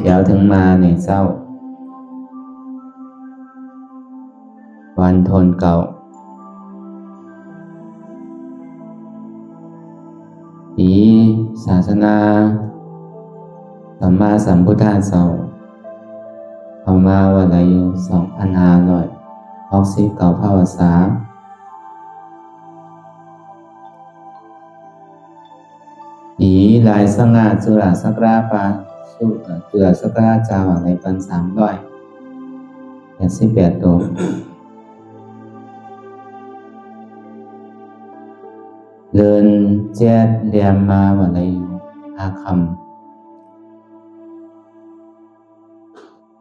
แล้วถึงมาในเศร้าวันทนเก่าปีศาสนาสัมมาสัมพุทธเจ้าเข้ามาวันอายุ2,569 พรรษาปีลายสง่าจุฬาสักราปาจุฬาสักราจาวในปัน388 ตัวเดินแจ๊ดเรียมมาวันอายุ5 ค่ำ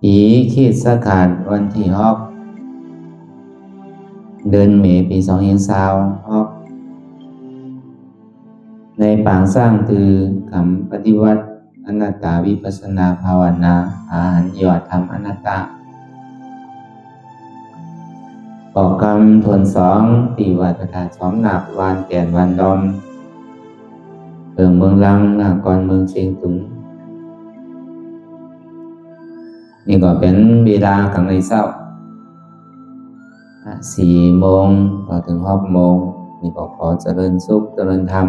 ปีขีดสกัดวันที่6เดือนเมษปี2026ในปางสร้างตือคำปฏิวัติอนัตตาวิปัสสนาภาวนาอาหารยอดธรรมอนัตตาปอกกรรมทวน2ปีวัดประธาน2หนักวานแก่นวันดอมเมืองลังหน้ากรเมืองเชียงตุงนี่ก็เป็นเวลากลางในเช้า4 โมงต่อถึง6 โมงนี่ก็ขอเจริญสุขเจริญธรรม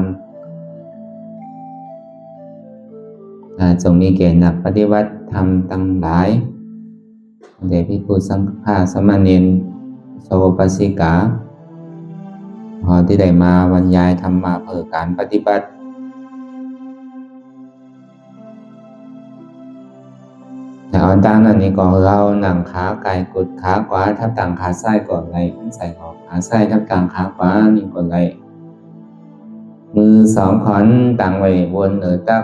จงมีแก่นักปฏิวัติธรรมตั้งหลายเดชภิกษุสังฆสามเณรโสปสิกาที่ได้มาบรรยายธรรมะเพื่อการปฏิบัติแต่อันตั้งนั้นนี่ก็เราหนังขาไก่กดขาขวาทับต่างขาซ้ายก่อนไหลใส่ออกขาซ้ายทับต่างขาขวานี่ก่อนไหลมือ2 ขอนต่างไว้บนตัก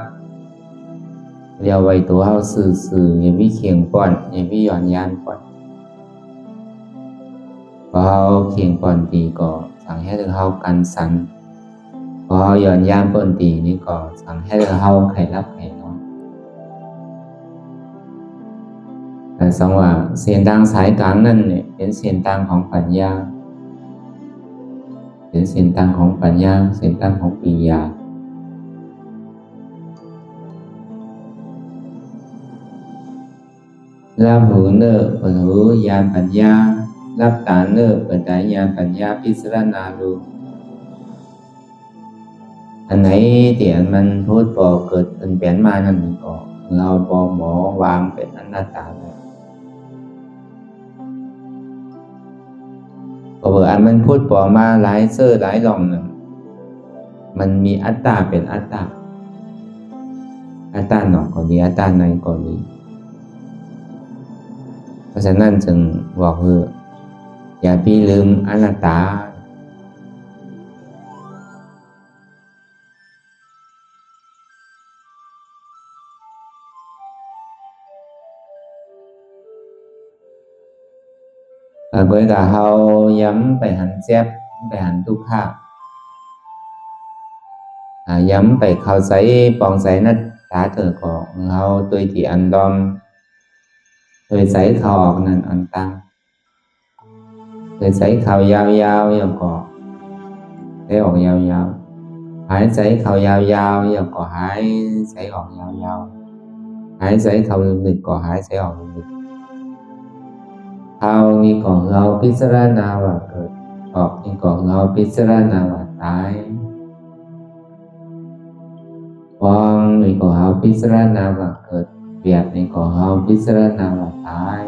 เรียวไว้ตัวเขาสื่ออย่าวิเคียงป้อนอย่าวิหย่อนยานป้อนพอเขาเคียงป้อนตีก็สั่งให้เขากันสันพอหย่อนยานป้อนตีนี่ก็สั่งให้เขาไข่รับไข่นอนแต่สังว่าเส้นทางสายกลางนั่นเนี่ยเป็นเส้นทางของปัญญาเป็นเส้นทางของปัญญาเส้นทางของปัญญารับหูเนอเปิดหูญาณปัญญารับตาเนอเปิดตาญาณปัญญาพิจารณาดูอันไหนที่มันพูดพอเกิดเป็นเปลี่ยนมานั่นก็เราพอหมอวางเป็นอนัตตาเลยก็เบอร์อันมันพูดพอมาหลายเสื้อหลายหล่องน่ะมันมีอัตตาเป็นอัตตาหนอกก็ดีอัตตาในก็ดีเพราะฉะนั้นจึงบอกคืออย่าพี่ลืมอนัตตาเมื่อเขาย้ำไปหันเจ็บไปหันทุกข์ย้ำไปเข้าใส่ปองใส่นัดตาเธอของเขาตัวที่อันดอมโดยใส่เขาออกนั่นอันตั้งโดยใส่เขายาวอย่างก่อใส่ออกยาวหายใจเขายาวอย่างก่อหายใจออกยาวหายใจเขาลึกก่อหายใจออกลึกเขานี่ก่อเราพิจารณาว่าเกิดออกนี่ก่อเราพิจารณาว่าตายฟองนี่ก่อเราพิจารณาว่าเกิดเปรียบนี่ก่อเราพิจารณาว่าตาย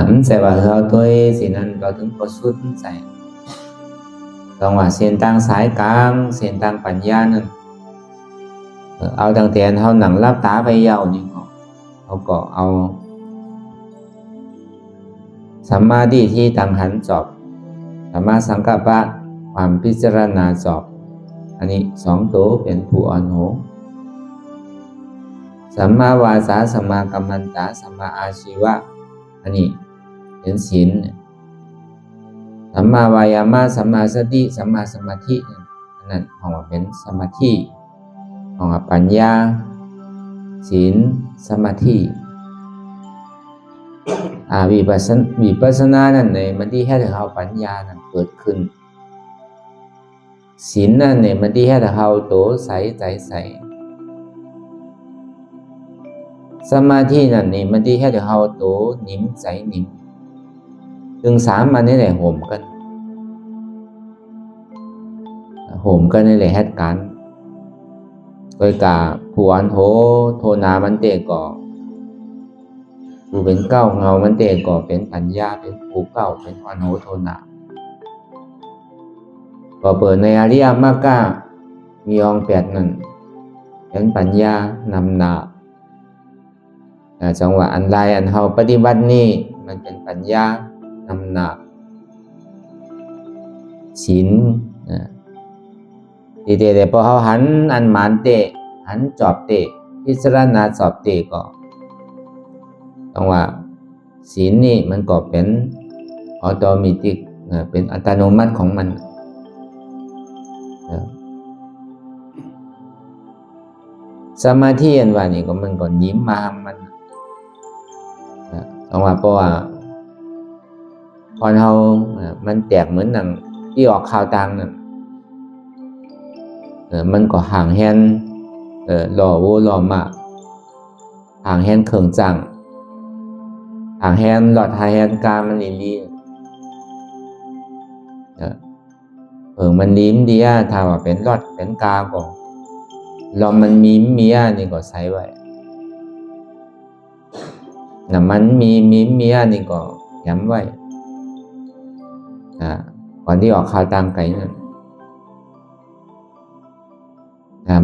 มันsẽ bảoเราtôi thì nên cóถึงประสุดใจลองว่าเส้นทางสายกลางเส้นทางปัญญานั่นเอาตั้งแต่เขาหนังรับตาไปยาวนี่ก็เขาก็เอาสัมมาทิฏฐิตั้งหันจอบสัมมาสังกัปปะความพิจารณาจอบอันนี้2 ตัวเป็นผู้อ่อนโหสัมมาวาจาสัมมากัมมันตะสัมมาอาชีวะอันนี้เป็นศีลสัมมาวายามะสัมมาสติสัมมาสมาธินั่นของเป็นสมาธิของปัญญาศีลสมาธิ วิปัสสนานั่นเนี่ยมันที่ให้เราปัญญานั่นเกิดขึ้นศีลนั่นเนี่ยมันที่ให้เราโตใสใจใสสมาธินั่นนี่มันที่ให้เราโตนิ่มใสนิ่มถึงสามมันนี่แหละโหมกันนี่แหละเหตุการณ์โดยกาผู้อันโทนามันเตก่อผู้เป็นเก้าเงามันเตก่อเป็นปัญญาเป็นผู้เก้าเป็นอันโทนาก็เปิดในอริยมรรคมีองค์แปดนั่นเป็นปัญญานำหน้าจังหวะอันใดอันเฮาปฏิบัตินี่มันเป็นปัญญานำหน้าศีลทีเดียวพอเขาหันอันหมานเตะหันจอบเตะพิจารณาสอบเตะก็จังหวะศีลนี่มันก็เป็นออโตเมติกเป็นอัตโนมัติของมันสมาธิอันว่านี่ก็มันก็ยิ้มมามันจังหวะเพราะว่าพอเรามันแตกเหมือนหนังที่ออกข่าวต่างนั่นมันก็ห่างแฮนหล่อโวหล่อมาห่างแฮนเขิงจังห่างแฮนหลอดหายแฮนกามันอินดีมันลิ้มดีถ้าว่าเป็นหลอดเป็นกาก็ลอมมันมีเมียนี่ก็ใส่ไว้น้ำมันมีเมียนี่ก็ย้ำไว้ก่อนที่ออกข่าวต่างไกลนั่น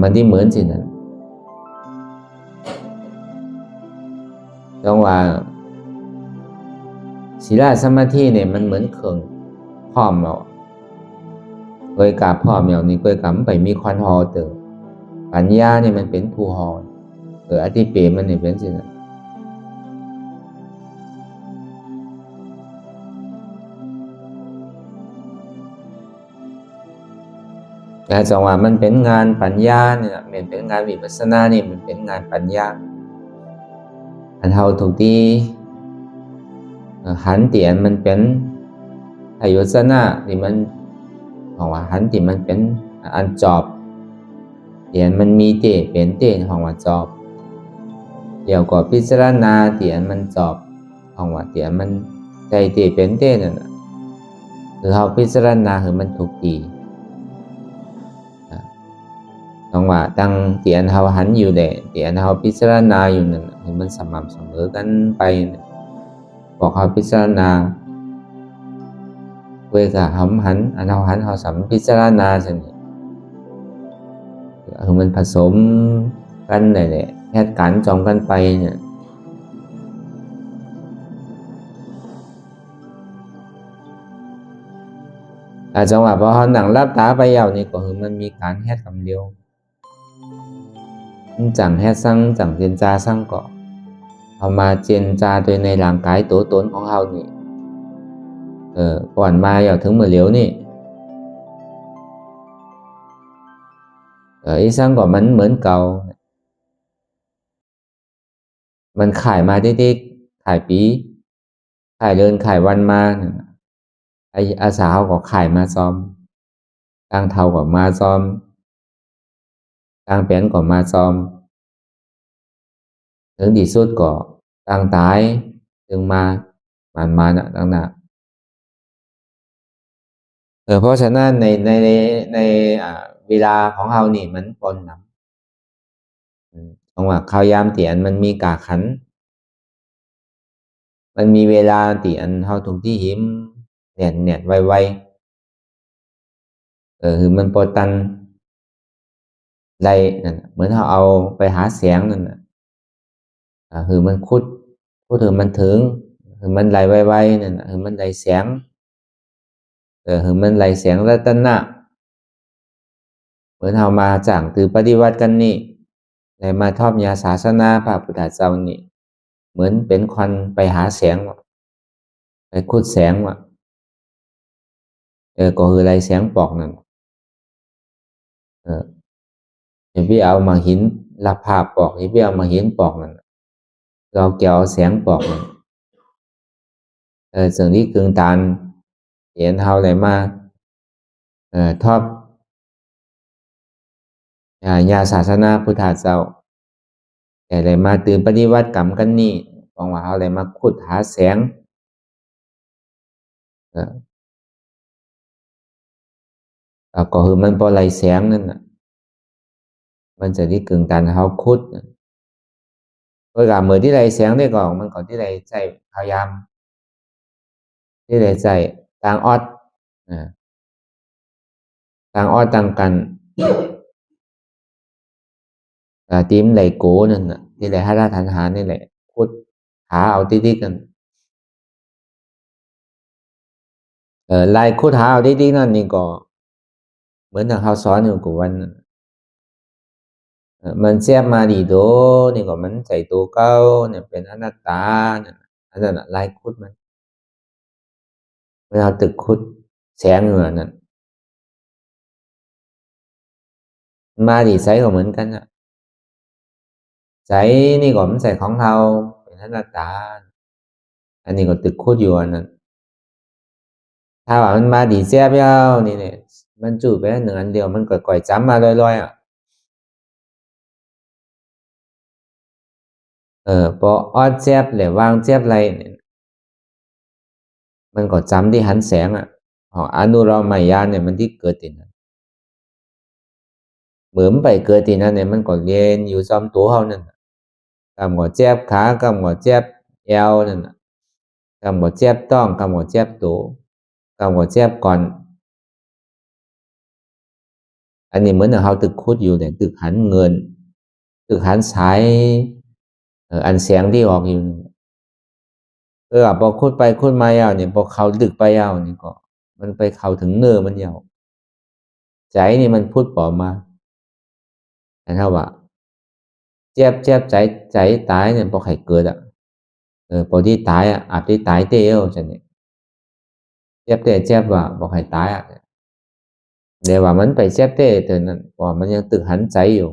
มันที่เหมือนสินั่นต้องว่าศีลสมาธิเนี่ยมันเหมือนเครื่องพร้อมเราโดยกาพร้อมอย่างนี้โดยกาไปมีควันหอเตอปัญญาเนี่ยมันเป็นผู้หออธิเปรมันเนี่ยเป็นสินั่นแต่จังหวะมันเป็นงานปัญญาเนี่ยมันเป็นงานวิปัสสนานี่มันเป็นงานปัญญาอันเท่าถูกที่หันเตียนมันเป็นอายุสนะที่มันของว่าหันที่มันเป็นอันจอบเตียนมันมีเตะเป็นเตะของว่าจอบเดี๋ยวก็พิจารณาเตียนมันจอบของว่าเตียนมันใจเตะเป็นเตะนั่นคือเขาพิจารณาคือมันถูกตีจังหวะตั้งเตียนเขาหันอยู่เดะเตียนเขาพิจารณาอยู่นั่นคือมันสม่ำเสมอกันไปบอกเขาพิจารณาเวลาหันอันเขาหันเขาสัมพิจารณาสิคือมันผสมกันเลยแหละเหตุการณ์จอมกันไปเนี่ยจังหวะพอเขาหนังรับตาไปยาวนี่ก็คือมันมีการเหตุคำเดียวจังเหตุสั่งจังเจนจาสั่งก็เอามาเจนจาโดยในร่างกายตัวตนของเขานี่ก่อนมาอย่างถึงมือเหลียวนี่อีสั่งก็มันเหมือนเก่ามันขายมาเด็กๆขายปีขายเดินขายวันมาอาสาเขาก็ขายมาซ้อมกลางเทาก็มาซ้อมกลางแป้นก็มาซ้อมถึงที่สุดก็กลางตายถึงมาน่ะตั้งหน้าเพราะฉะนั้นในเวลาของเรานี่มันปนน้ำจังหวะข้าวยามเตียนมันมีกาขันมันมีเวลาเตียนเราถูกที่หิมเนียนไวคือมันปตันไรนั่นเหมือนเราเอาไปหาแสงนั่นคือมันคุดถึงมันถึงคือมันไหลไวนั่นคือมันไหลแสงคือมันไหลแสงรัตนะเหมือนเรามาจากถือปฏิวัติกันนี่ในมาทอบยาศาสนาพระพุทธเจ้านี่เหมือนเป็นควันไปหาแสงไปคุดแสงก็คือไหลแสงปอกนั่นอย่าไปเอามาหินลับภาพปอกอย่าไปเอามาหินปอกนั่นเราเกี่ยวแสงปอกนั่น สิ่งที่กึ่งตานเห็นเฮาได้มาทอบญาศาสนาพุทธเจ้าแต่ได้มาตื่นปฏิวัติกรรมกันนี่หวังว่าเฮาได้มาขุดหาแสงก็คือมันบ่ไหลแสงนั่นน่ะมันจะที่กึ่งตานเฮาขุดเพราะว่าเมื่อที่ไหลแสงได้ก่อนมันก็ที่ไหลใช้พยายามที่ไหลใช้ต่างออดต่างออดต่างกันทีมไหลโกนั่นน่ะที่ไหลหาราทันหานี่แหละขุดหาเอาติดๆกันลายขุดหาเอาติดๆนั่นนี่ก็เหมือนทางเฮาสอนอยู่กูวันมันเสียบมาดีโดนี่ก็มันใส่ตัวเก่าเนี่ยเป็นอนัตตาเนี่ยอันนั้นลายขุดมันเวลาตึกขุดแสงอยู่นั่นมาดีไซน์ก็เหมือนกันอ่ะไซส์นี่ก็มันใส่ของเราเป็นอนัตตาอันนี้ก็ตึกขุดอยู่อันนั้นถ้าว่ามันมาดีเสียบยาวนี่เนี่ยมันจูบไปหนึ่งอันเดียวมันก็ก่อยจ้ำมาลอยๆอ่ะพอออดเสียบหรือวางเสียบอะไรเนี่ยมันก็จ้ำที่หันแสงอ่ะของอนุเรามายานเนี่ยมันที่เกิดติดเหมือนไปเกิดที่นั่นเนี่ยมันก็เรียนอยู่ซ้อมตัวเขานั่นกำก็เจ็บขากำก็เจ็บเอวนั่นกำก็เจ็บต้องกำก็เจ็บตัวกำก็เจ็บก่อนอันนี้เหมือนเขาตึกคุดอยู่เนี่ยตึกหันเงินตึกหันสายอันเสียงที่ออกอยู่พอคุดไปคุดมายาวเนี่ยพอเขาดึกไปยาวนี่ก็มันไปเข้าถึงเนื้อมันยาวใจนี่มันพูดปอมาแต่ถ้าว่าเจ็บใจตายเนี่ยพอใครเกิดอ่ะพอที่ตายอ่ะอาจที่ตายเตี้ยวจะเนี่ยเจ็บว่าบอกให้ตายอ่ะเดี๋ยวว่ามันไปเจ็บเต้แต่นั้นว่ามันยังตึกหันใจอยู่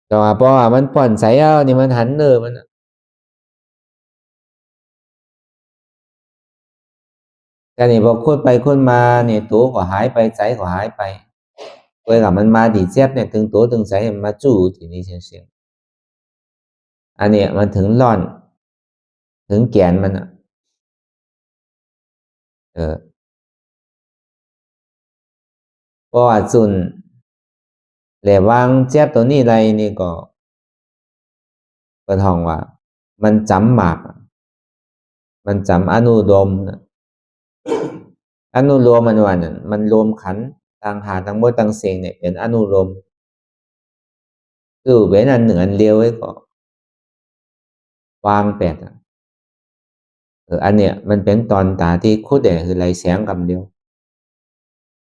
แต่ว่าพอว่ามันผ่อนใจเอานี่มันหันเนอมันแต่นี่พอคุดไปคุดมาเนี่ยตัวก็หายไปใจก็หายไปเวลามันมาดีเจ็บเนี่ยถึงตัวถึงใจมันมาจู่ทีนี้เสียงอันเนี้ยมันถึงร่อนถึงแกนมันอ่ะเออเพราะว่าจุนแหลวางเจ็บตัวนี้ไรนี่ก็เป็นห้องว่ามันจำหมากมันจำอนุโลมนะอนุโลมมันว่านั่นมันรวมขันธ์ต่างหากทั้งหมดต่างเสียงเนี่ยเป็นอนุโลมคือเว้นอันหนึ่งอันเดียวไว้ก็วางแปดอ่ะอันเนี้ยมันเป็นตอนตาที่คุดเนี่ยคือไรแสงกำเดียว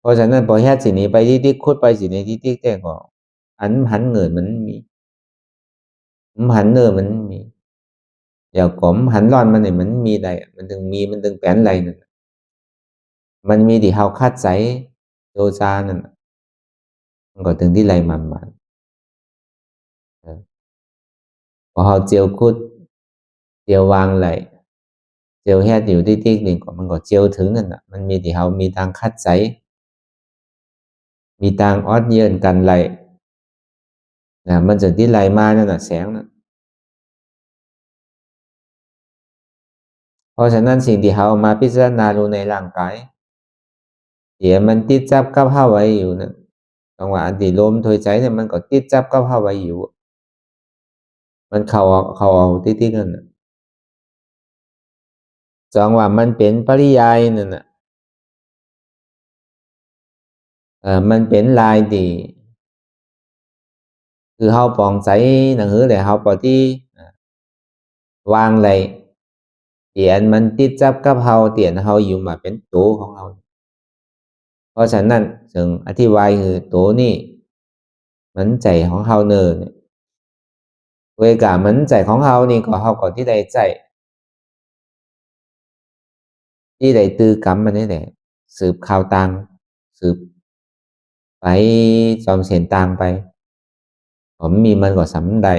เพราะฉะนั้นพอแค่สิ่งนี้ไปที่คุดไปสิ่งนี้ที่แต่ก็อันหันเงินมันมีหันเนอมันมีอย่ากลมหันร้อนมันเนี่ยมันมีใดมันถึงมีมันถึงแปลนไรนั่นมันมีที่เฮาคัดใสโดซานั่นมันก็ถึงที่ไรมันพอเฮาเจียวคุดเจียววางไหลเจียวแค่อยู่ที่นี่ก็มันก็เจียวถึงนั่นน่ะมันมีที่เฮามีทางคัดใสมีทางออดเยินกันไหลมันจะที่ไหลมานั่นน่ะแสงน่ะเพราะฉะนั้นสิ่งที่เฮามาพิจารณาดูในร่างกายเดี๋ยวมันติดจับกับเฮาไว้อยู่นั่นจังหวะอันที่ลมถอยใจเนี่ยมันก็ติดจับกับเฮาไว้อยู่มันเข้าออกติดๆกันน่ะจังหวะมันเป็นปริยายนั่นน่ะมันเป็นลายที่คือเฮาปองใสหนังหือเลยเฮาปอที่วางเลยเตียนมันติดจับกับเฮาเตียนเฮาอยู่มาเป็นตัวของเฮาเพราะฉะนั้นจึงอธิบายคือตัวนี้มันใจของเฮาเนอเนี่ยเวกามันใจของเฮานี่ก็เฮาก็ที่ใดใจที่ใดตือกรรมมันนี่แหละสืบข่าวตังสืบไปจอมเสียนตังไปผมมีมันก็สำได้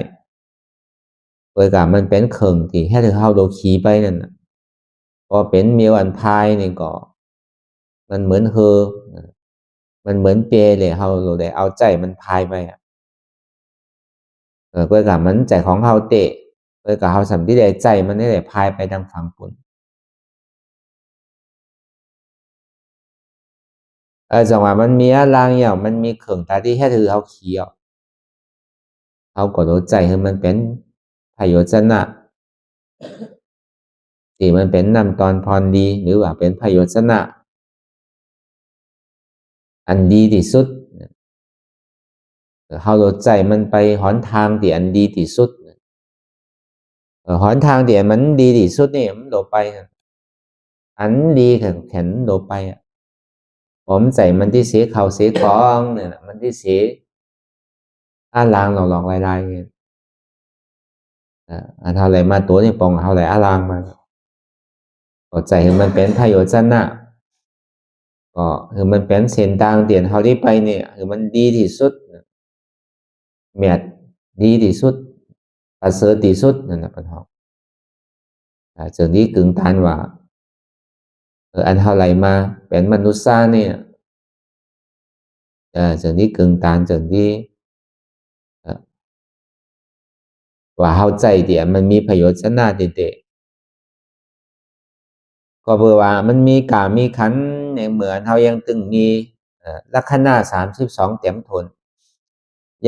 โดยการมันเป็นเครื่องที่แค่ถือเฮาโดขี่ไปนั่นน่ะพอเป็นเมียวอันพายนี่ก็มันเหมือนเฮอมันเหมือนเปเลยเฮาโดได้เอาใจมันพายไปโดยการมันใจของเฮาเตะโดยการเฮาสำที่ได้ใจมันได้พายไปทางฝั่งปุ่นจังหวะมันมีอะไรอย่างมันมีเครื่องตาที่แค่ถือเฮาขี่เฮาก็รู้ใจคือมันเป็นพโยชนะที่มันเป็นนำตอนพรดีหรือว่าเป็นพโยชนะอันดีที่สุดเฮารู้ใจมันไปหนทางที่อันดีที่สุดหนทางที่มันดีที่สุดนี่มันโดไปอันดีแข็งโดไปผมใจมันที่เสียเขาเสียของเนี่ยมันที่เสียลางหลอกลายอันเท่าไรมาตัวนี่ปองเท่าไรลางมาก็ใจมันเป็นพโยชนะก็คือมันเป็นเส้นทางเตียนเฮาที่ไปเนี่ยคือมันดีที่สุดเมียดดีที่สุดประเสริฐที่สุดนั่นแหละปัญหาจึงนี้กึ่งทานว่าอันเท่าไรมาเป็นมนุษย์เนี่ยจึงนี้กึ่งทานจึงนี้ว่าเข้าใจเดียมันมีประโยชน์ชนะเด็ดๆก็เพื่อว่ามันมีกามีขันอย่างเหมือนเขายังตึงมีลัคนา32เต็มทน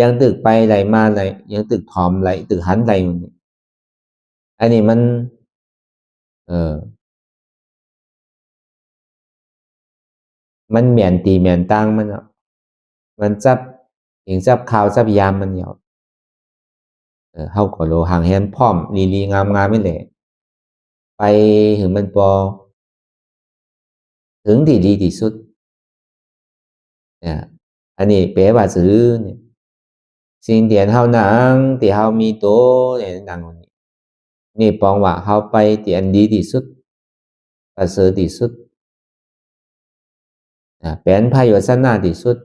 ยังตึกไปไหลมาไหลยังตึกถอมไหลตึกหันไหลอันนี้มันเออมันเหมียนตีเหมียนตั้งมันอ่ะมันจับอย่างจับข่าวจับยามมันเหนียวเขาก็โลห่างแฮนพร้อมลีงามไม่เลยไปถึงมันพอถึงที่ดีที่สุดเนี่ยอันนี้แปลว่าซื้อเนี่ยสิ่งเดียนเฮาหนังที่เฮามีโตเนี่ยดังนี่ปองว่าเฮาไปที่อันดีที่สุดประเสริฐที่สุดเป็นพระโยชนะที่สุด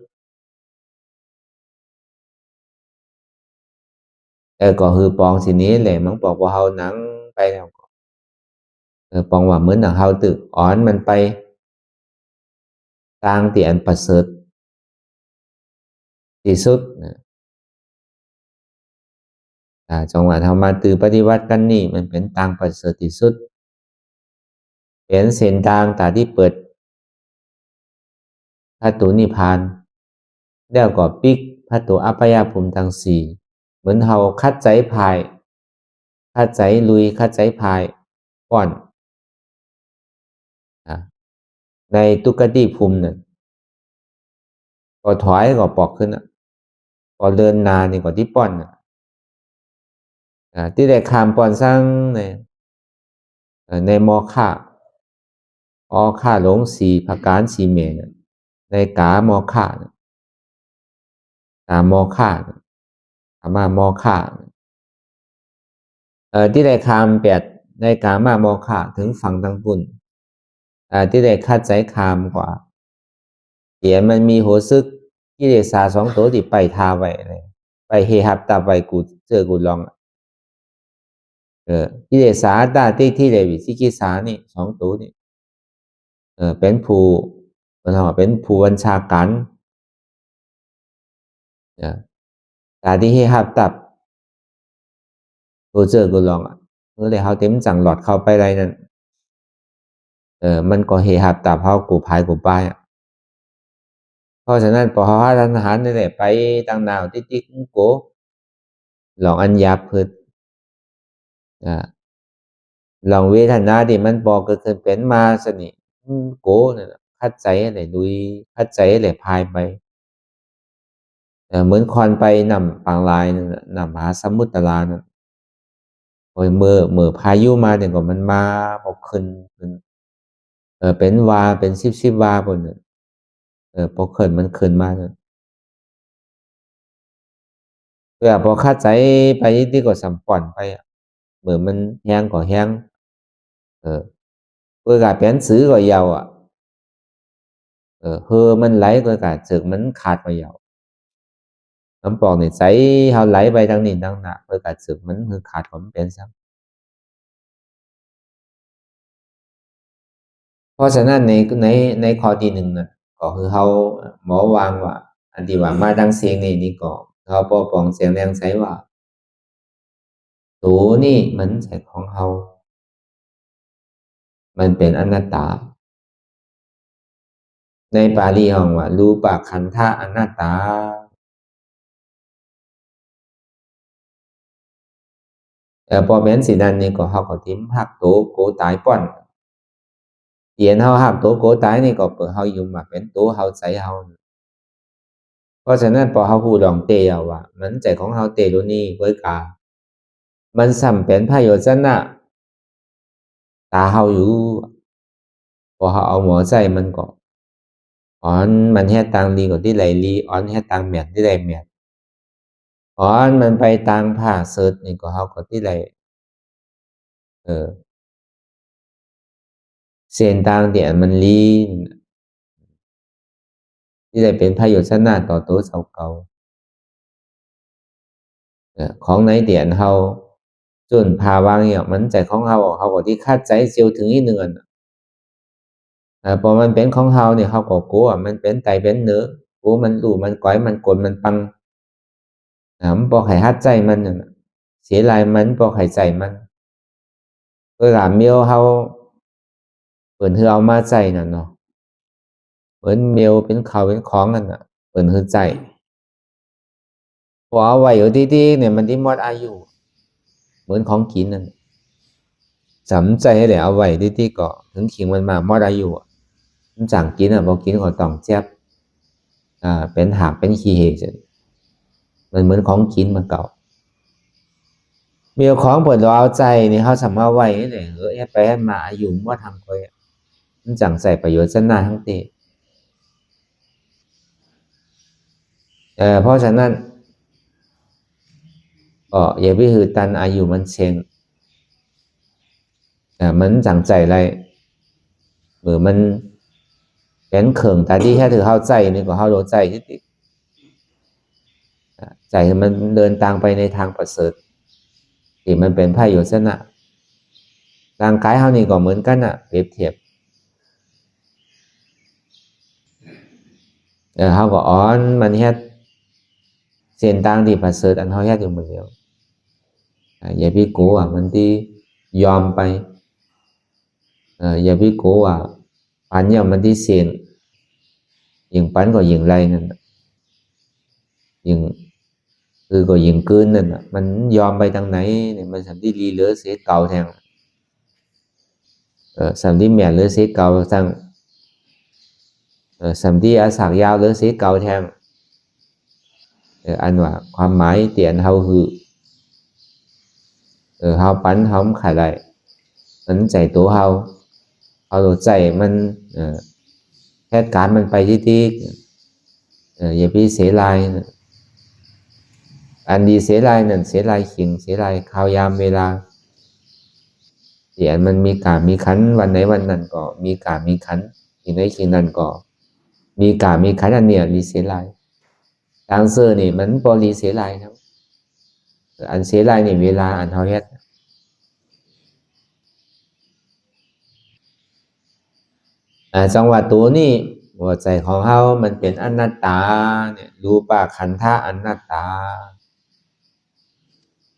ก็คือปองสินี้แหละมันบอกว่าเฮาหนังไปแล้วปองว่าเหมือนหนังเฮาตึกอ่อนมันไปทางที่อันประเสริฐที่สุดจังหวะเฮามาตือปฏิวัติกันนี่มันเป็นทางประเสริฐที่สุดเป็นเส้นทางตาที่เปิดพระตูนิพพานแล้วก็ปิกพระตูอัปยาภูมิทั้งสี่เหมือนเฮาคัดใจภายคัดใจลุยคัดใจภายก่อนในตุกติภูมิเนี่ยก็ถอยก็ปอกขึ้นก็เดินนานี่ก็ที่ป้อนที่ได้คามป้อนสร้างในมอค่าค่าหลงสีผักการสีเมนในกามอค่ากามอค่ามามอค่าที่ได้คามแปดในกามามอค่าถึงฝั่งตังปุ่นที่ได้คาดใจคามกว่าเดี๋ยวมันมีหัวซึกที่ได้สาสองตัวที่ไปทาไว้เลยไปเฮฮับตาไว้กูเจอกูลองที่ได้สาตาที่ได้วิสิกิสานี่สองตัวนี่เป็นผู้เป็นผู้บัญชาการตาที่เฮฮับตับกูเจอกูลองเมื่อได้เขาเต็มจังหลอดเข้าไปไรนั่นมันก็เฮฮับตับเขากูพายกูป้ายเพราะฉะนั้นพอเขาทหารนี่แหละไปตั้งนาวติ๊กโกหลองอัญญาพืชลองเวทนาที่มันบอกเกิดเป็นมาสนิโกเนี่ยคัดใจอะไรดุยคัดใจอะไรพายไปเหมือนคอนไปนำปางลายนำมหาสมุทรลานั่นโอ้ยเมื่อพายุมาเนี่ยก็มันมาบอกขึ้นเป็นวาเป็นสิบวาบนเนี่ยพอขึ้นมันขึ้นมาเนี่ยเพื่อพอคัดใจไปที่ก็สัมป่อนไปเหมือนมันแห้งก็แห้งเพื่อกาเปลี่ยนซื้อก็ยาวเฮอมันไหลก็กาจึกมันขาดไปยาว ำปองนี่ใจเฮาไหลไปทางนี้ทางหน้าเพื่อการสึกมันคือขาดความเป็นซ้ำเพราะฉะนั้นในข้อที่หนึ่งน่ะก็คือเฮาหมอวางว่าอันที่ว่ามาดังเสียงนี่ก็เขาปอปองเสียงแรงใช้ว่าตัวนี่มันใช่ของเฮามันเป็นอนัตตาในปาลีห้องว่ารูปขันธะอนัตตาพอแม้นสินั้นนี่ก็เฮาก็ทิมหักโตโกตายป้อนเหียนเฮาหักโตโกตายนี่ก็เปิดเฮาอยู่มาเป็นโตเฮาใจเฮาเพราะฉะนั้นพอเฮาฮู้ดองเตเอาว่ามันใจของเฮาเตรู้นี่เว้ยกามันสำเป็นพระโยชนะตาเฮาอยู่พอเฮาเอาหมอใจมันก็อ๋อนมันเฮ็ดตังลีก็ที่ไหลลีอ๋อนเฮ็ดตังแม่นที่ไหลแม่นอ๋อนมันไปตังผ้าเสิร์ชนี่ก็เฮาก็ที่ไหลเออเส้นทางที่อันมันลีที่ได้เป็นพระโยชนะต่อตัวเจ้าเก่าของในเดียนเฮาจนภาวะเนี่ยมันใจของเฮาเฮาก็ที่คาดใจเสียวถึงอีกหนึ่งอันพอมันเป็นของเฮาเนี่ยเฮาก็กลัวมันเป็นไตเป็นเนื้อกลัวมันรู้มันก้อยมันกลมันปังมันบ่ให้ฮัดใจมันนั่นน่ะเสียลายมันบ่ให้ใจมันเวลาเมียวเฮาเพิ่นคือเอามาใจนั่นเนาะเหมือนเมียวเป็นข้าวเป็นของนั่นน่ะเพิ่นคือใจพอเอาไว้อยู่ดีๆเนี่ยมันสิหมดอายุเหมือนของกินนั่นจำใจได้เอาไว้ดีๆก็ถึงขิงมันมาหมดอายุมันจังกินบ่กินก็ต้องเจ็บเป็นหากเป็นขี้เหร่มันเหมือนของกินมาเก่ามีของเปิดเราเอาใจนี่เขาสามารถไว้เนี่ยเฮ็ดไปเฮ็ดมาอายุว่าทำคอยมันจังใส่ประโยชน์ชนะทั้งเตเพราะฉะนั้นก็อย่าไปหือตันอายุมันเชงมันจังใจอะไรหรือมันเป็นเขิงแต่ที่แค่ถือเข้าใจนี่ก็เข้าโดใจที่ติใจมันเดินทางไปในทางประเสริฐที่มันเป็นประโยชน์ชนะร่างกายเขานี่ก็เหมือนกันเปรียบเทียบเขาก็อ้อนมันเฮ็ดเส้นทางที่ประเสริฐอันเขาเฮ็ดอยู่มือเดียวอย่าไปกลัวมันที่ยอมไปอย่าไปกลัวปันเนี่ยมันที่เสียนยิงปันก็ยิงไรนั่นยิงคือก็ยิงคืนนั่นมันยอมไปทางไหนเนี่ยมันสัมที่ลีเหลือเสียเก่าแทงสัมที่แม่เหลือเสียเก่าทางสัมที่อาสากยาวเหลือเสียเก่าแทงอันว่าความหมายเตียนเฮาคือเฮาปันเฮาขายได้มันใจตัวเฮาใจมันเหตุการณ์มันไปที่อย่าไปเสียลายอันดีเสียลายนั่นเสียลายขิงเสียลายข่าวยามเวลาเดี๋ยวมันมีกามีขันวันไหนวันนั้นก็มีกามีขันที่ไหนที่นั่นก็มีกามีขันอันเนี้ยรีเสียลายทางเซอร์นี่มันบริเสียลายนะอันเสียลายนี่เวลาอันเฮาเฮ็ดจังหวะตัวนี้หัวใจของเฮามันเป็นอนัตตาเนี่ยรูปขันธะอนัตตา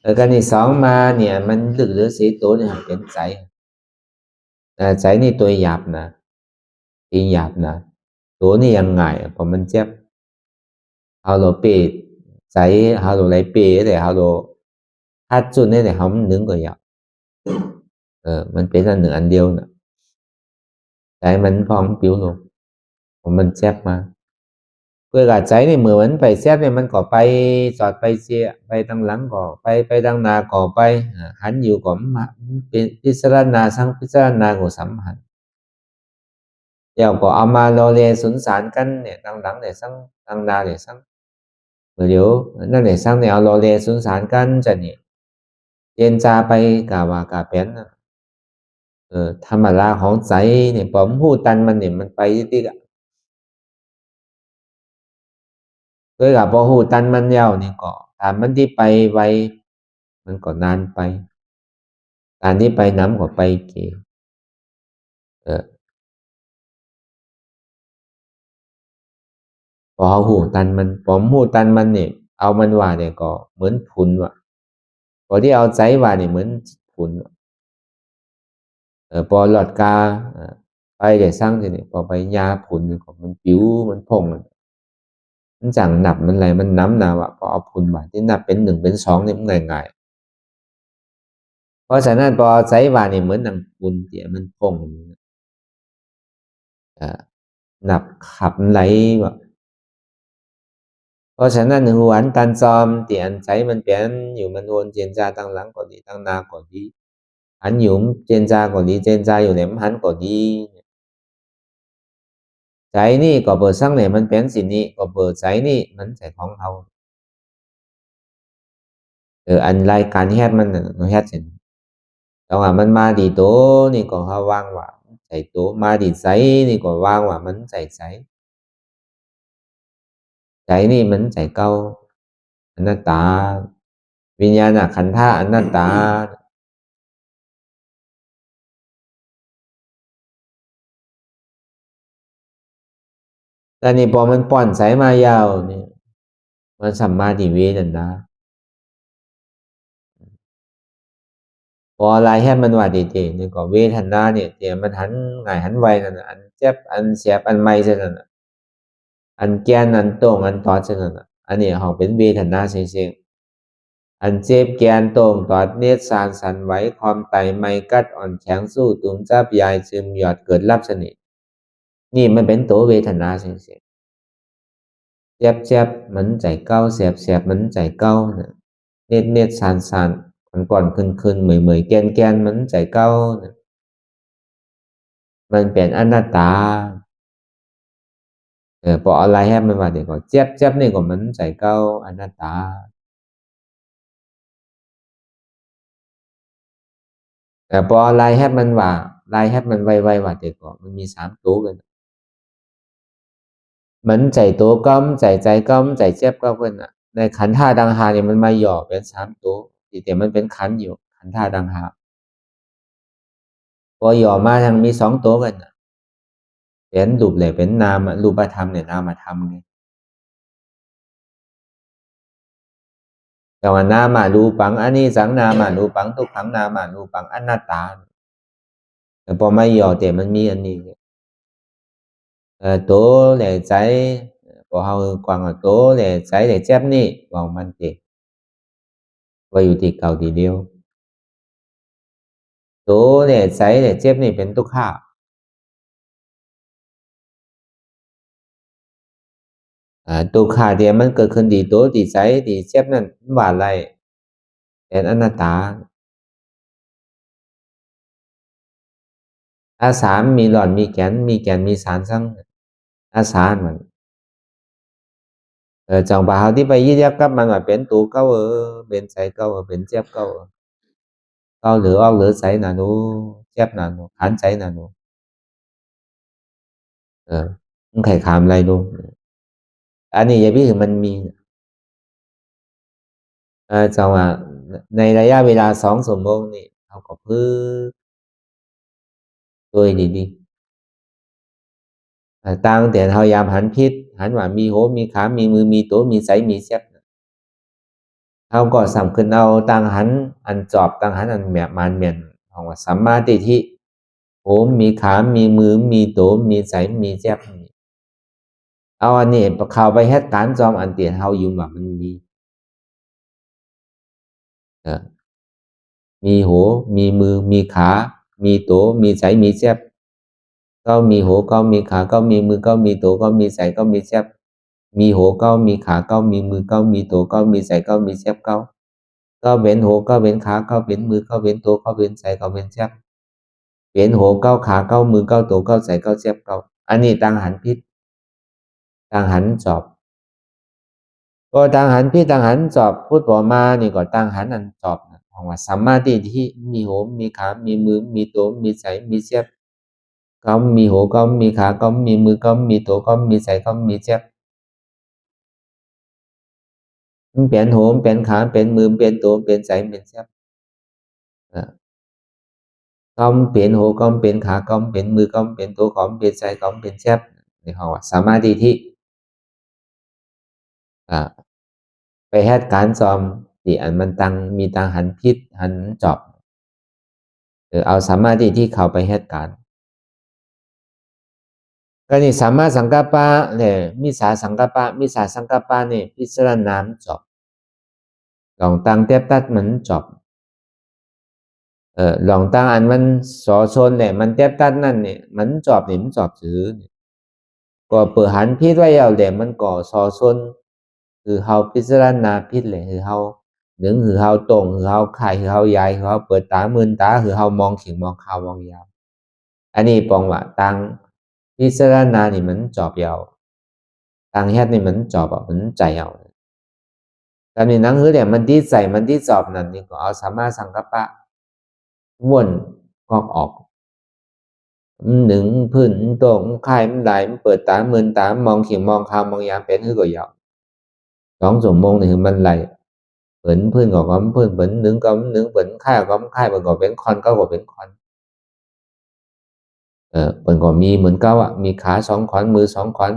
แล้วกันที่สองมาเนี่ยมันลึกหรือสีตัวเนี่ยเป็นใจใจนี่ตัวหยาบนะที่หยาบนะตัวนี่ยังไงเพราะมันเจ็บเฮาโลเปใจเฮาโลไหลเปแต่เฮาโลฮัดจุดนี่แต่เฮามันนึงก็หยาบมันเป็นอันหนึ่งอันเดียวนะใจมันพองปิ้วลงเพราะมันเจ็บมาเพื่อกาใจนี่เหมือนไปแซบเนี่ยมันก็ไปสอดไปเสียไปทางหลังก็ไปทางหน้าก็ไปหันอยู่ก็มาเป็นพิจารณาสังพิจารณาก็สัมผัสเดี๋ยวก็เอามาโลเลสุนสารกันเนี่ยทางหลังเนี่ยสังทางหน้าเนี่ยสังเดี๋ยวนั่นเนี่ยสังเนี่ยเอาโลเลสุนสารกันจะนี่เจนจาไปกาวากาเป็นธรรมดาของใจเนี่ยผมพูดตันมันเนี่ยมันไปที่ với cảพอหูตันมันยาวนี่ก็ถามมันที่ไปไวมันก็นานไปการที่ไปน้ำก็ไปเก๋เออพอเขาหูตันมันผมหูตันมันเนี่ยเอามันว่าเนี่ยก็เหมือนผุนว่ะพอที่เอาใจว่าเนี่ยเหมือนผุนพอหลอดกาไปเดี๋ยวสร้างทีนี่พอไปยาผุนของมันผิวมันพองมันจังหนับมันอะไรมันน้ำหนาวะพอเอาผุนว่าที่นับเป็นหนึ่งเป็นสองเนี่ยมันง่ายๆเพราะฉะนั้นพอใจว่าเนี่ยเหมือนหนังผุนเดี๋ยวมันพองหนับขับไหลว่ะ เพราะฉะนั้นหัวอันตันซอมที่อันใช้มันเป็นอยู่มันวนเจนจาตั้งหลังก่อนดีตั้งหน้าก่อนดีอันหยุมเจนจาก่อนดีเจนจาอยู่ในมันหันก่อนดีใจนี่ก็เปิดสร้างเนี่ยมันเป็นสิ่งนี้ก็เปิดใจนี่มันใส่ของเขาอันรายการแฮดมันน่ะnóแฮดเสร็จแต่ว่ามันมาดีโตนี่ก็เขาว่างว่าใส่โตมาดีใจนี่ก็ว่างว่ามันใส่ใจใจนี่มันใส่เก้าอนัตตาวิญญาณขันธ์ธาตุอนัตตา แต่นี่พอมันป่อนสายมายาวเนี่ยมันสัมมาทิเวทันนะพออะไรให้มันว่าดีๆนี่ก็เวทันนาเนี่ยเดี๋ยวมันหันง่ายหันไวนั่นน่ะอันเจ็บอันเสียบอันไม่ใช่นั่นน่ะอันแกนอันโต้งอันตอดใช่นั่นน่ะอันนี้เขาเป็นเวทันนาเสียงๆอันเจ็บแกนโต้งตอดเนตรสารสันไหวความไตไม่กัดอ่อนแข็งสู้ตุ่มจับยายซึมหยอดเกิดรับสนิทนี่มันเป็นตัวเวทนาเสียงๆเจ็บเจ็บมันใจเก้าเสียบเสียบมันใจเก้าเนี่ย เน็ตสานก่อนคืนเหมยแกนมันใจเก้ามันเป็นอนัตตาพออะไรให้มันว่าเดี๋ยวก็เจ็บนี่ก็มันใจเก้าอนัตตาแต่พออะไรให้มันว่าไล่ให้มันไวๆว่าเดี๋ยวก็มันมีสามตัวกันมันใจตัวก้มใจก้มใจเจ็บก็เพื่อนอ่ะในขันธ์ธาตุดังหาเนี่ยมันมาหย่อเป็นสามตัวแต่มันเป็นขันธ์อยู่ขันธ์ธาตุดังหาพอหย่อมาทางมีสองตัวกันเป็นรูปเลยเป็นนามรูปธรรมเนี่ยนามธรรมไง แต่ว่านามารูปังอันนี้สังนามารูปังทุกขังนามารูปังอนัตตาแต่พอไม่ยอแต่มันมีอันนี้โตđể trái của họ còn là tố để trái để chép ni vàoมันติว่าอยู่ที่เก่าทีเดียวโตเนี่ยใช้เนี่ยเจ็บนี่เป็นทุกข้าทุกข้าเดียวมันเกิดขึ้นดีโตดีใช้ดีเจ็บนั่นว่าอะไรเป็นอนัตตาอาสามมีหลอนมีแก่นมีสารทั้งอาสารมัน chồng bà họ đi bay với giáp cấp mà biển tụ câu ở biển chạy câu ở biển chép câu ở câu lửa ao lửa chạy là nó chép là nó khán chạy là nó không thể khám lại luôn anh nàyจะพี่ถึงมันมีจังหวะในระยะเวลา2 ชั่วโมงนี่เขาก็พึ่งตัวดีๆตั้งแต่เขายามหันพิษหันว่ามีโหมีขามีมือมีตัวมีใจมีเจ็บเขาก็สำคัญเอาตั้งหันอันจอบตั้งหันอันแมบมันเมียนของว่าสัมมาทิฏฐิ โอ้มีขามีมือมีโตมีใจมีแจ๊บเอาอันนี้เข้าไปเหตุการณ์จอมอันเตียนเฮาอยู่ว่ามันมีเออมีหูมีมือมีขามีโตมีใจมีแจ๊บก็มีหูก็มีขาก็มีมือก็มีโตก็มีใจก็มีแจ๊บมีหูก็มีขาก็มีมือก็มีโตก็มีใจก็มีแจ๊บก็เป็นหูก็เป็นขาก็เป็นมือก็เป็นโตก็เป็นใจก็เป็นแจ๊บเป็นหูก็ขาก็มือก็โตก็ใจก็แจ๊บอันนี้ต่างหันพิษต่างหันจอบ ก็ตังหันพี่ตังหันจอบพูดบอกมานี่ก็ตังหันอันจอบนะของว่าสัมมาทิฏฐิมีหูมีขามีมือมีตัวมีใจมีเจ็บก็มีหูก็มีขาก็มีมือก็มีตัวก็มีใจก็มีเจ็บ มันเปลี่ยนหูมันเปลี่ยนขาเปลี่ยนมือเปลี่ยนตัวเปลี่ยนใจเปลี่ยนแซ่บก็เปลี่ยนหูก็เปลี่ยนขาก็เปลี่ยนมือก็เปลี่ยนตัวก็เปลี่ยนใจก็เปลี่ยนแซ่บนี่เขาว่าสมาธิที่ไปเหตุการณ์ซ้อมที่อันมันตังมีตังหันพิษหันจอบเอาสมาธิที่เข้าไปเหตุการณ์ก็นี่สามารถสังกัปปะเนี่ยมิสาสังกัปปะมิสาสังกัปปะเนี่ยพิจารณาจบลองตังเทียบตัดมันจบลองตังอันมันสอชนเนี่ยมันเทียบตัดนั่นเนี่ยมันจบเนี่ยมันจบจือก็เปิดหันพิษไว้เอาเดี๋ยวมันก่อสอชนคือเฮาพิจารณาพิษเลยคือเฮาหนึ่งคือเฮาตรงคือเฮาไข่คือเฮาใหญ่คือเฮาเปิดตามื่นตาคือเฮามองขิงมองขาวมองยาวอันนี้ปองว่าตังพิจารณานี่มันจบยาวตังเฮ็ดนี่มันจบอ่ะมันใจเอาแต่ในหนังสือเนี่ยมันที่ใส่มันที่จอบนั่นนี่ก็เอาสามารถสังกัปปะวนกอกออกหนึ่งพื้นตรงไข่มันไหลมันเปิดตามื่นตามองขิงมองขาวมองยาวเป็นคือก็ยาว2 ชั่วโมงนี่คือมันไหลเปิดพื้นก็ก้มพื้นเปิดหนึ่งก็หนึ่งเปิดค่ายก็ไข่เปิดก็เป็นคอนก็เป็นคอนเปิดก็มีเหมือนเก้าอ่ะมีขา2 ขอนมือ2 ขอน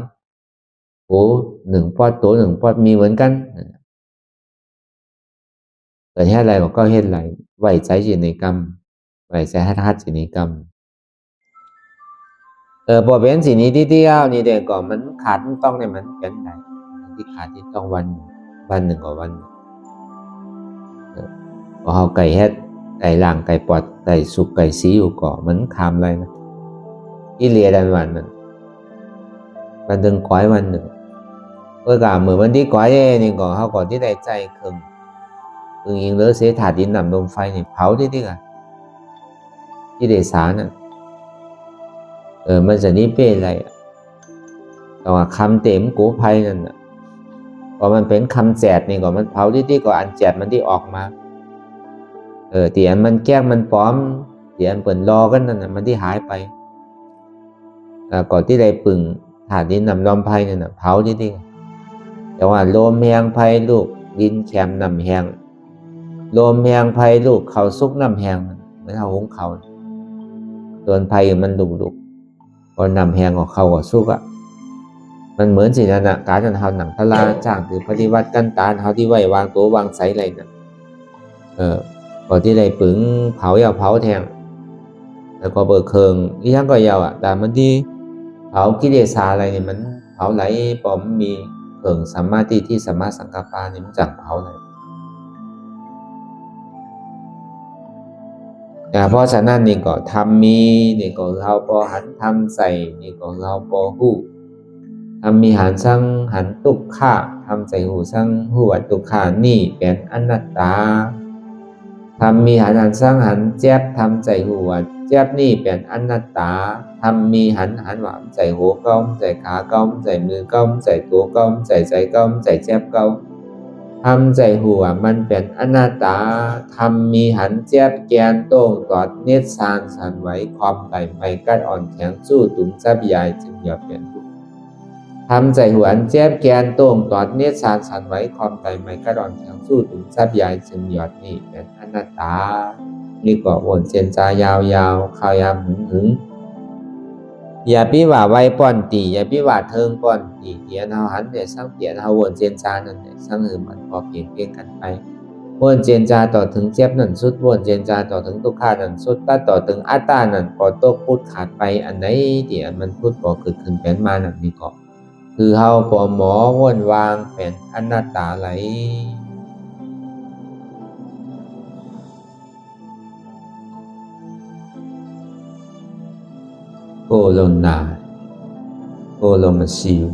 หู1 ปอดตัว1 ปอดมีเหมือนกันเกิดเหตุอะไรก็เหตุอะไรไหวใจจิตในกรรมไหวใจฮัดจิตในกรรมพอเป็นสิ่งนี้ที่เดียวนี่เด็กก่อนมันขาดมันต้องเนี่ยมันเป็นไหนที่ขาดที่ต้องวันหนึ่งกว่าวันพอเอาไก่เฮ็ดไก่ล่างไก่ปอดไก่สุกไก่สีอยู่ก่อมันคำอะไรนะที่เรียดันวันนั้นวันหนึ่งก้อยวันหนึ่งเมื่อกาเมื่อวันที่ก้อยนี่ก่อนเขาก่อนที่ได้ใจคึงยิงเลือเสียถาดินนำลมไฟนี่เผาที่นี่กันที่เดสาน่ะมันจะนี่เป็นอะไรแต่ว่าคำเต็มกูภัยนั่นน่ะพอมันเป็นคำแจดนี่ก่อนมันเผาที่ก็อันแจดมันที่ออกมาที่อันมันแก้มันปลอมที่อันเปิดรอกันนั่นน่ะมันที่หายไปก่อนที่ได้ปึงถาดินนำลมไฟนั่นน่ะเผาที่แต่ว่าโลมแหงไฟลูกดินแคมนำแหงโลมแหงไฟลูกเขาซุกน้ำแหงเหมือนเอาหุงเขาส่วนไฟมันดุพอนำแหงของเขาก็ซุกอ่ะมันเหมือนสินั่นน่ะการจันทำหนังทลาจ้างหรือปฏิวัติกันตาเขาที่ไว้วางตัววางใสอะไรน่ะก่อนที่ได้ปึงเผายาวเผาแทงแล้วก็เบิกเคิงอีทั้งก็ยาวอ่ะแต่มันที่เผากิเลสอะไรเนี่ยมันเผาไหลปอมมีเคิงสามารถที่สามารถสังกัปปะนี่มันจังเผาไหลเพราะฉะนั้นนี่ก็ทำมีนี่ก็เราพอหันทำใส่นี่ก็เราพอหู้ทำมีหันสั่งหันตุกข่าทำใส่หูสั่งหูวัดตุกข่านี่เป็นอนัตตาทำมีหันสั่งหันแจ๊บทำใส่หูวัดแจ๊บนี่เป็นอนัตตาทำมีหันหวานใส่หัวก้มใส่ขาก้มใส่มือก้มใส่ตัวก้มใส่ใจก้มใส่แจ๊บก้มทำใจหัวมันเป็นอนัตตาทำมีหันเจ็บแกนโต้งตอดเนตรสานสันไว้ความไก่ไม่กัดอ่อนแข็งสู้ตุ่มซับยายจึงหยอดเปลี่ยนทำใจหัวเจ็บแกนโต้งตอดเนตรสานสันไว้ความไก่ไม่กัดอ่อนแข็งสู้ตุ่มซับยายจึงหยอดนี่เป็นอนัตตานี่ก็วนเจนจายาวๆข้าวยามหึงอย่าพิว่าไว้ป้อนตีอย่าพิว่าเทิงป้อนตีเตียนเฮาหันเนี่ยสร้างเตียนเฮาวนเจนจานั่นเนี่ยสร้างหือมันพอเปลี่ยนเปลี่ยนกันไปวนเจนจาต่อถึงเจ็บนั่นสุดวนเจนจาต่อถึงตุกขานั่นสุดตัดต่อถึงอัตตานั่นพอตกพูดขาดไปอันไหนที่อันมันพูดพอเกิดขึ้นเป็นมานั่นนี่ก็คือเฮาพอหมอวนวางเป็นอนัตตาไหลโกลนาโกลมาซิว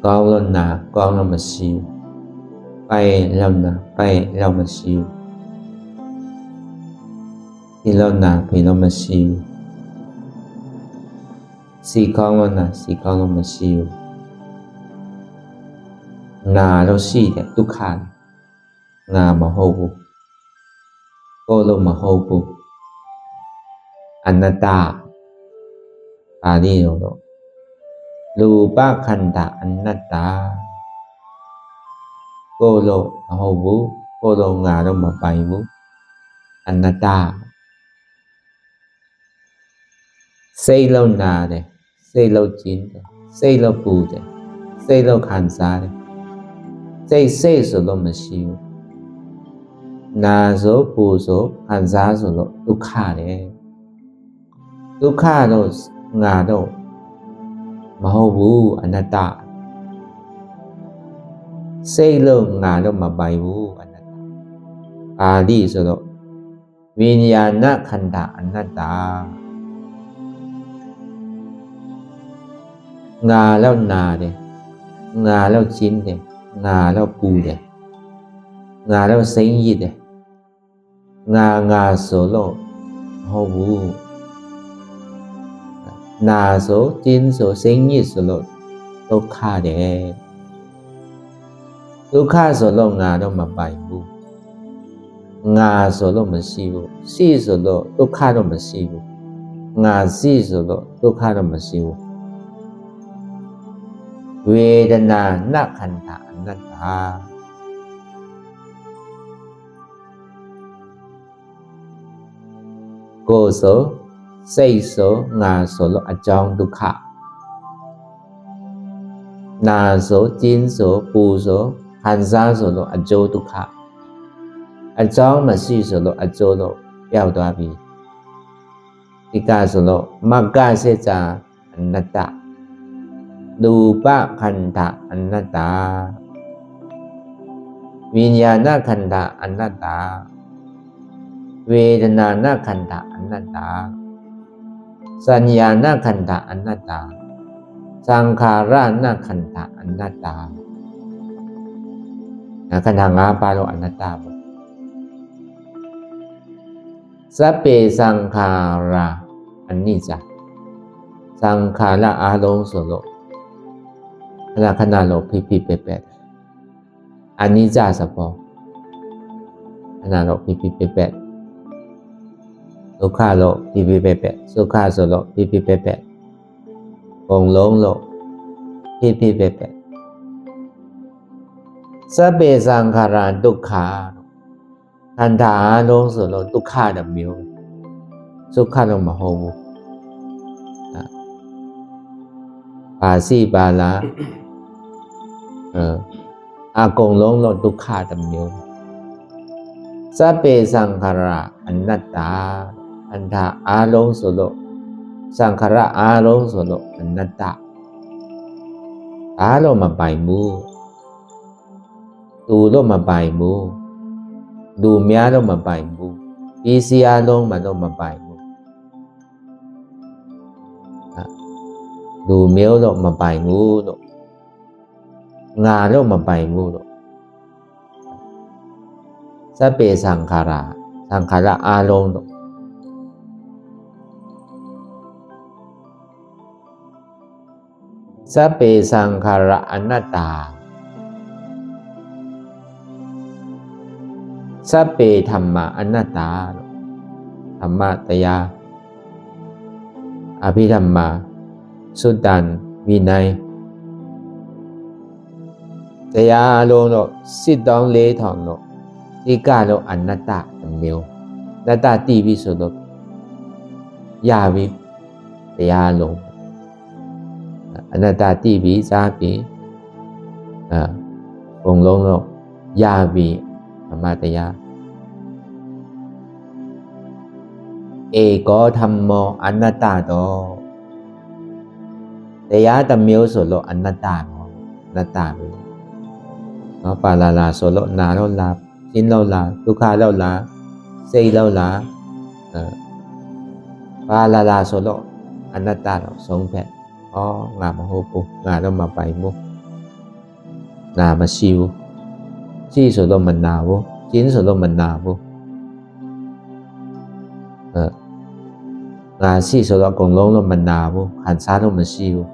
กองลนากองลมาซิวไปแล้วนะไปแล้วมาซิวพี่แล้วนะพี่แล้วมาซิวสีกองแล้วนะสีกองแล้วมาซิวนาเราสีเนี่ยทุกขันงามาโฮบุโกลมาโฮบุอนัตตาปานี่โน รูปขันธะอนัตตาโกโลမဟုတ်ဘူးကိုယ်လုံးငါတော့မပိုင်ဘူးအနတ္တစိတ်လုံးနာတယ်စိတ်လုံးကျင်းတယ်စိတ်လုံးပူတယ်စိတ်လုံးခံစားတယ်စိတ်ဆိုလို့မရှိဘူးနာဆိုပူဆိုခံစားဆိုလို့ဒုက္ခတယ်ဒုက္ခတော့ငါတော့မဟုတ်ဘူးအနတ္တစိတ်လုံးငါတော့မပိုင်ဘူးအနတ္တပါဠိဆိုတော့ဝိညာဏခန္ဓာအနတ္တငါแล้วနာတယ်ငါแล้วကျင်းတယ်ငါแล้วပူတယ်ငါแล้วစိမ့်ရစ်တယ်ငါဆိုလို့မဟုတ်ဘူးနာဆိုကျင်းဆိုစိမ့်ရစ်ဆိုလို့ဒုက္ခတယ်ဒုက္ခဆိုလို့ငါတော့မပိုင်ဘူးငါဆိုလို့မရှိဘူးရှိဆိုလို့ဒုက္ခတော့မရှိဘူးငါရှိဆိုလို့ဒုက္ခတော့မရှိဘူးဝေဒနာနခန္ဓာအနတ္တကိုယ်ဆိုစိတ်ဆိုငါဆိုလို့အကြောင်းဒုက္ခနာဆိုကျင်းဆိုပူဆိုခံစားဆိုလို့အကျိုးဒုက္ခအကြောင်းမရှိဆိုလို့အကျိုးတော့ပျောက်သွားပြီဒီကဆိုလို့မဂ္ဂစေဇာအနတ္တရူပခန္ဓာအနတ္တဝိညာဏခန္ဓာအနတ္တဝေဒနာနခန္ဓာအနတ္တสัญญาณခန္ဓာအနတ္တသံခါရနခန္ဓာအနတ္တခန္ဓာ၅ပါးလို့အနတ္တပေါ့စัพเพသံခါရအနိစ္စသံခါရအားလုံးဆိုလို့ခဏလို့ဖိဖိပက်ပက်အနိစ္စစပေါ်ခဏလို့ဖိဖိပက်ပက်ဒုက္ခလို့ဖိဖိပက်ပက်ဒုက္ခဆိုလို့ဖိဖိပက်ပက်ဘုံလုံးလို့ဖိဖိပက်ပက်စัพเพသံခါရဒုက္ခခန္ဓာအားလုံးဆိုလို့ဒုက္ခတစ်မျိုးဒုက္ခတော့မဟုတ်ဘူးပါစီပါလားအကုန်လုံးတော့ဒုက္ခတစ်မျိုးစัพเพသံခါရအနတ္တခန္ဓာအားလုံးဆိုလို့သံခါရအားလုံးဆိုလို့အနတ္တအားလုံးမပိုင်ဘူးသူတော့မပိုင်ဘူးလူများတော့မပိုင်ဘူးဒီစီအားလုံးမှတော့မပိုင်ဘူးလူမျိုးတော့မပိုင်ဘူးလို့ငါတော့မပိုင်ဘူးလို့စัพเพသံခါရအားလုံးတော့စัพเพသံခါရအနတ္တစัพเพဓမ္မအနတ္တဓမ္မတရားအဘိဓမ္မာသုတ္တံဝိနယတရားအလုံးတော့စစ်တောင်း၄ထောင်တော့ဒီကတော့အနတ္တမျိုးအနတ္တတိပြီဆိုတော့ရပြီတရားအလုံးအနတ္တတိပြီစားပြီဘုံလုံးတော့ရပြီဓမ္မတရားเอโกธัมโมอนัตตาတောတရားတစ်မျိုးဆိုလို့အနတ္တပေါ့အနတ္တပဲเนาะပါလာဆိုလို့နာလို့လားရှင်းလို့လားဒုက္ခလို့လားစိတ်လို့လားပါလာဆိုလို့အနတ္တတော့ဆုံးဖြတ်ငါမဟုတ်ဘူးငါတော့မပိုင်ဘူးငါမရှိဘူးရှိဆိုလို့မနာဘူးကျင်းဆိုလို့မနာဘူးငါရှိဆိုတော့အကုန်လုံးတော့မနာဘူးခံစားတော့မရှိဘူး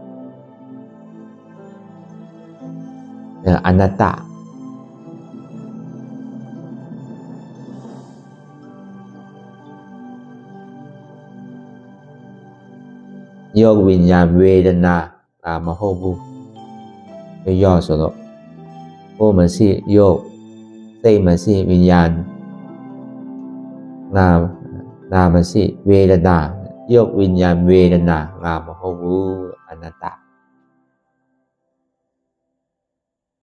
အနတ္တယောဂဝိညာဉ်ဝေဒနာ ငါမဟုတ်ဘူးย่อๆဆိုတော့ကိုယ်မရှိယုတ်စိတ်မရှိวิญญาณငါမရှိဝေဒနာယုတ်วิญญาณဝေဒနာငါမဟုတ်ဘူးအနတ္တ